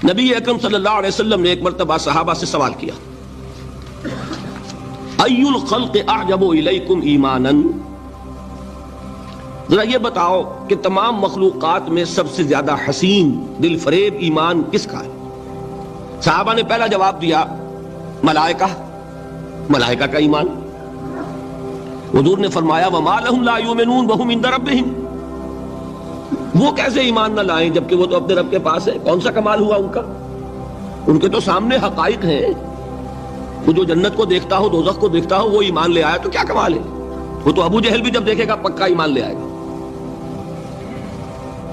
نبی اکرم صلی اللہ علیہ وسلم نے ایک مرتبہ صحابہ سے سوال کیا، ای الخلق اعجب الیکم ایمانا، ذرا یہ بتاؤ کہ تمام مخلوقات میں سب سے زیادہ حسین دل فریب ایمان کس کا ہے؟ صحابہ نے پہلا جواب دیا ملائکہ کا ایمان۔ حضور نے فرمایا وما لهم لا یؤمنون وهم عند ربهم، وہ کیسے ایمان نہ لائیں جبکہ وہ تو اپنے رب کے پاس ہے؟ کون سا کمال ہوا ان کا؟ ان کے تو سامنے حقائق ہیں، وہ جو جنت کو دیکھتا ہو دوزخ کو دیکھتا ہو وہ ایمان لے آیا تو کیا کمال ہے؟ وہ تو ابو جہل بھی جب دیکھے گا پکا ایمان لے آئے گا۔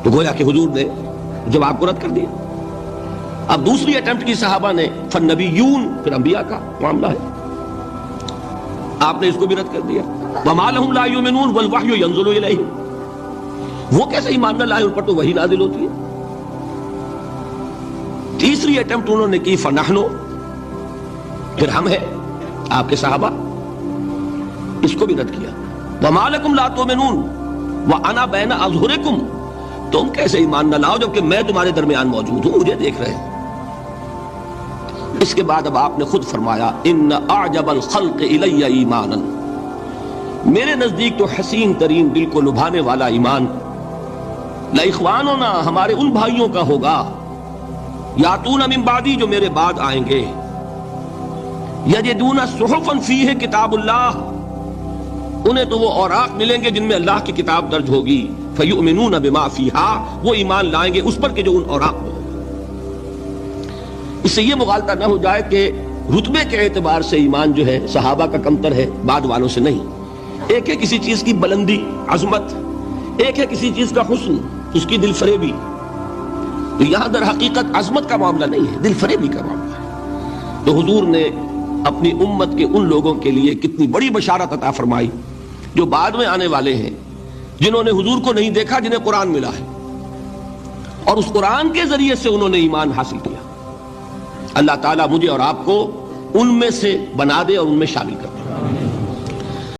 تو گویا کہ حضور نے جواب کو رد کر دیا۔ اب دوسری اٹیمپٹ کی صحابہ نے، فالنبیون پھر انبیاء کا معاملہ ہے، آپ نے اس کو بھی رد کر دیا۔ وما لهم لا یؤمنون والوحی ینزل الیہم، وہ کیسے ایمان نہ لائے، ان پر تو وحی نازل ہوتی ہے۔ تیسری اٹیمپٹ انہوں نے کی فنحن، پھر ہم ہیں آپ کے صحابہ، اس کو بھی رد کیا۔ وما لکم لا تؤمنون وانا بین اظہرکم، تم کیسے ایمان نہ لاؤ جبکہ میں تمہارے درمیان موجود ہوں، مجھے دیکھ رہے ہیں۔ اس کے بعد اب آپ نے خود فرمایا ان اعجب الخلق الی ایمانا، میرے نزدیک تو حسین ترین دل کو لبھانے والا ایمان لاخواننا، ہمارے ان بھائیوں کا ہوگا، یاتون من بعدی، جو میرے بعد آئیں گے، یجدون صحفا فیہ کتاب اللہ، انہیں تو وہ اوراق ملیں گے جن میں اللہ کی کتاب درج ہوگی، فیؤمنون بما فیہا، وہ ایمان لائیں گے اس پر کہ جو ان اوراق میں ہوگا۔ اس سے یہ مغالطہ نہ ہو جائے کہ رتبے کے اعتبار سے ایمان جو ہے صحابہ کا کمتر ہے بعد والوں سے، نہیں۔ ایک ہے کسی چیز کی بلندی عظمت، ایک ہے کسی چیز کا حسن، اس کی دل فریبی۔ تو یہاں در حقیقت عظمت کا معاملہ نہیں ہے، دل فریبی کا معاملہ ہے۔ تو حضور نے اپنی امت کے ان لوگوں کے لیے کتنی بڑی بشارت عطا فرمائی جو بعد میں آنے والے ہیں، جنہوں نے حضور کو نہیں دیکھا، جنہیں قرآن ملا ہے، اور اس قرآن کے ذریعے سے انہوں نے ایمان حاصل کیا۔ اللہ تعالیٰ مجھے اور آپ کو ان میں سے بنا دے اور ان میں شامل کر دے۔